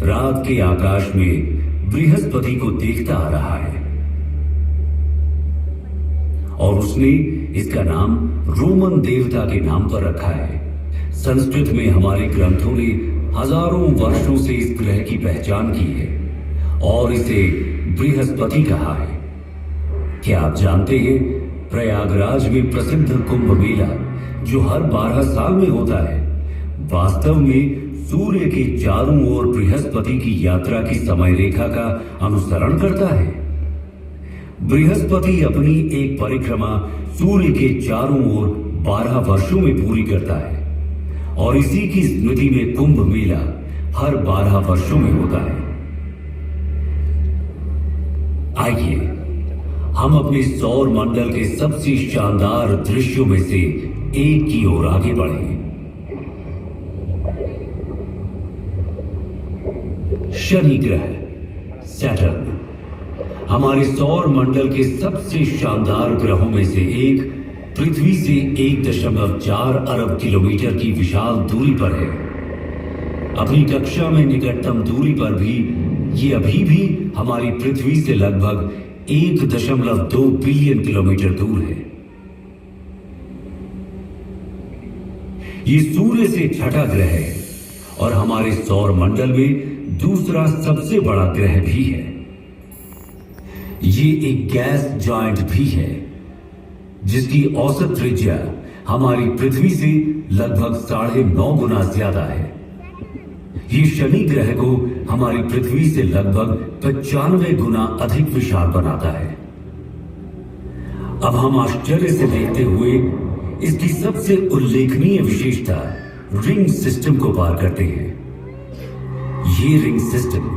रात के आकाश में बृहस्पति को देखता आ रहा है और उसने इसका नाम रोमन देवता के नाम पर रखा है। संस्कृत में हमारे ग्रंथों ने हजारों वर्षों से इस ग्रह की पहचान की है और इसे बृहस्पति कहा है। क्या आप जानते हैं, प्रयागराज में प्रसिद्ध कुंभ मेला जो हर 12 साल में होता है, वास्तव में सूर्य के चारों ओर बृहस्पति की यात्रा की समय रेखा का अनुसरण करता है। बृहस्पति अपनी एक परिक्रमा सूर्य के चारों ओर 12 वर्षों में पूरी करता है और इसी की स्मृति में कुंभ मेला हर 12 वर्षों में होता है। आइए हम अपने सौर मंडल के सबसे शानदार दृश्यों में से एक की ओर आगे बढ़ें। शनि ग्रह, सैटर्न, हमारे सौर मंडल के सबसे शानदार ग्रहों में से एक, पृथ्वी से 1.4 अरब किलोमीटर की विशाल दूरी पर है। अपनी कक्षा में निकटतम दूरी पर भी ये अभी भी हमारी पृथ्वी से लगभग 1.2 बिलियन किलोमीटर दूर है। ये सूर्य से छठा ग्रह है और हमारे सौर मंडल में दूसरा सबसे बड़ा ग्रह भी है। ये एक गैस जॉइंट भी है जिसकी औसत त्रिज्या हमारी पृथ्वी से लगभग 9.5 गुना ज्यादा है। ये शनि ग्रह को हमारी पृथ्वी से लगभग 95 गुना अधिक विशाल बनाता है। अब हम आश्चर्य से देखते हुए इसकी सबसे उल्लेखनीय विशेषता रिंग सिस्टम को पार करते हैं। ये रिंग सिस्टम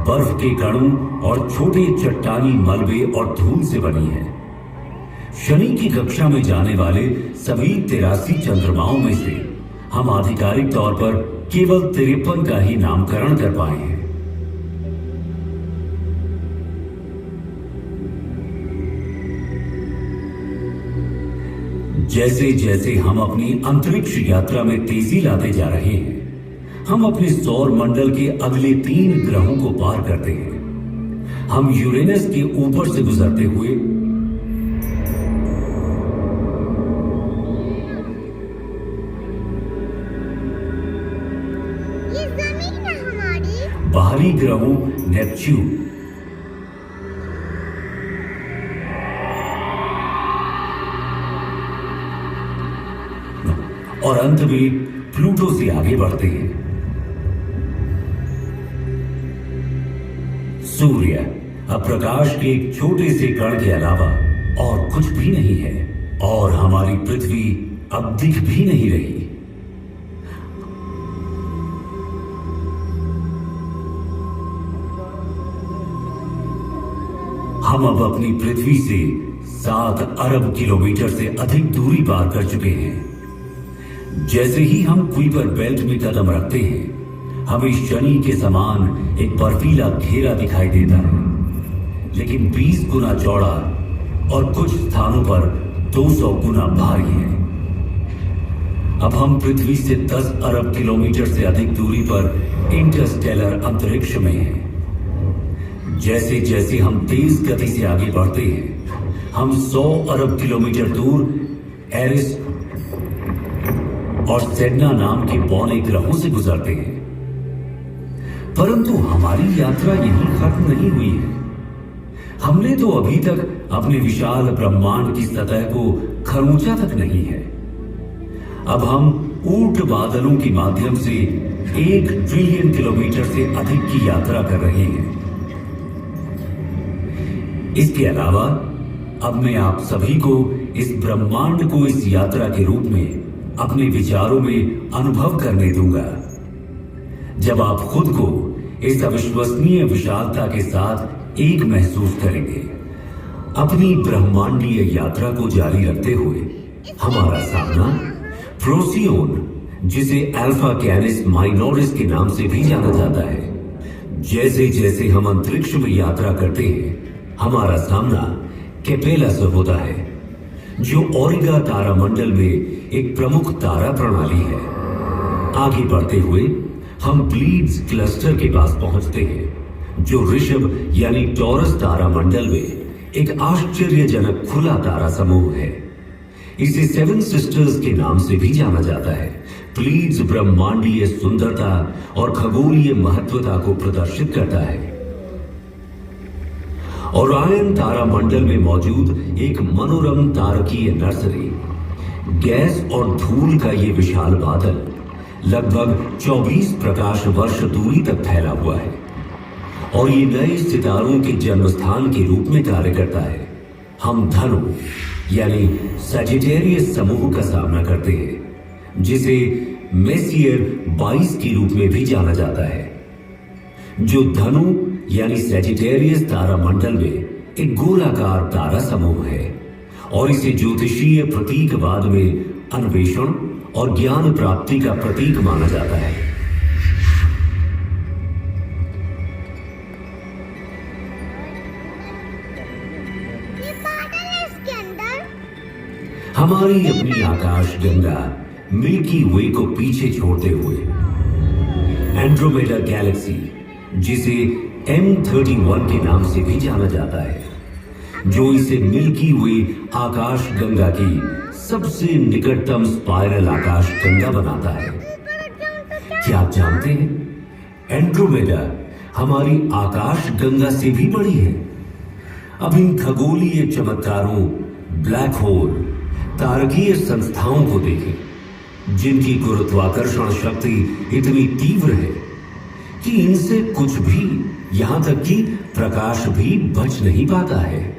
बर्फ के कणों और छोटे चट्टानी मलबे और धूल से बनी है। शनि की कक्षा में जाने वाले सभी 83 चंद्रमाओं में से हम आधिकारिक तौर पर केवल 53 का ही नामकरण कर पाए हैं। जैसे जैसे हम अपनी अंतरिक्ष यात्रा में तेजी लाते जा रहे हैं, हम अपने सौर मंडल के अगले 3 ग्रहों को पार करते हैं। हम यूरेनस के ऊपर से गुजरते हुए ये जमीन है हमारी। बाहरी ग्रहों नेपच्यून, और अंत में प्लूटो से आगे बढ़ते हैं। सूर्य अब प्रकाश के एक छोटे से कण के अलावा और कुछ भी नहीं है और हमारी पृथ्वी अब दिख भी नहीं रही। हम अब अपनी पृथ्वी से 7 अरब किलोमीटर से अधिक दूरी पार कर चुके हैं। जैसे ही हम कुइपर बेल्ट में कदम रखते हैं, हमें शनि के समान एक बर्फीला घेरा दिखाई देता है, लेकिन 20 गुना चौड़ा और कुछ स्थानों पर 200 गुना भारी है। अब हम पृथ्वी से 10 अरब किलोमीटर से अधिक दूरी पर इंटरस्टेलर अंतरिक्ष में हैं। जैसे जैसे हम तेज गति से आगे बढ़ते हैं, हम 100 अरब किलोमीटर दूर एरिस और सेडना नाम के पौने ग्रहों से गुजरते हैं। परंतु हमारी यात्रा यहीं खत्म नहीं हुई है। हमने तो अभी तक अपने विशाल ब्रह्मांड की सतह को खरोंचा तक नहीं है। अब हम ऊंट बादलों के माध्यम से 1 ट्रिलियन किलोमीटर से अधिक की यात्रा कर रहे हैं। इसके अलावा अब मैं आप सभी को इस ब्रह्मांड को इस यात्रा के रूप में अपने विचारों में अनुभव करने दूंगा, जब आप खुद को इस अविश्वसनीय विशालता के साथ एक महसूस करेंगे। अपनी ब्रह्मांडीय यात्रा को जारी रखते हुए हमारा सामना प्रोसियोन, जिसे अल्फा कैनिस माइनोरिस के नाम से भी जाना जाता है। जैसे जैसे हम अंतरिक्ष में यात्रा करते हैं, हमारा सामना केपेला से होता है, जो ओरिगा तारामंडल में एक प्रमुख तारा प्रणाली है। आगे बढ़ते हुए हम प्लीड्स क्लस्टर के पास पहुंचते हैं, जो ऋषभ यानी टॉरस तारा मंडल में एक आश्चर्यजनक खुला तारा समूह है। इसे सेवन सिस्टर्स के नाम से भी जाना जाता है। प्लीड्स ब्रह्मांडीय सुंदरता और खगोलीय महत्वता को प्रदर्शित करता है। ओरायन तारा मंडल में मौजूद एक मनोरम तारकीय नर्सरी, गैस और धूल का ये विशाल बादल लगभग 24 प्रकाश वर्ष दूरी तक फैला हुआ है और ये नए सितारों के जन्म स्थान के रूप में कार्य करता है। हम धनु यानी सजिटेरियस समूह का सामना करते हैं, जिसे मेसियर 22 के रूप में भी जाना जाता है, जो धनु यानी सजिटेरियस तारा मंडल में एक गोलाकार तारा समूह है और इसे ज्योतिषीय प्रतीकवाद में अन्वेषण और ज्ञान प्राप्ति का प्रतीक माना जाता है। ये बादल है इसके अंदर। हमारी अपनी आकाश गंगा मिल्की वे को पीछे छोड़ते हुए एंड्रोमेडा गैलेक्सी, जिसे M31 के नाम से भी जाना जाता है, जो इसे मिल्की वे आकाश गंगा की सबसे निकटतम स्पाइरल आकाश गंगा बनाता है। क्या आप जानते हैं, एंड्रोमेडा हमारी आकाश गंगा से भी बड़ी है। अब इन खगोलीय चमत्कारों, ब्लैक होल, तारकीय संस्थाओं को देखें, जिनकी गुरुत्वाकर्षण शक्ति इतनी तीव्र है कि इनसे कुछ भी, यहां तक कि प्रकाश भी बच नहीं पाता है।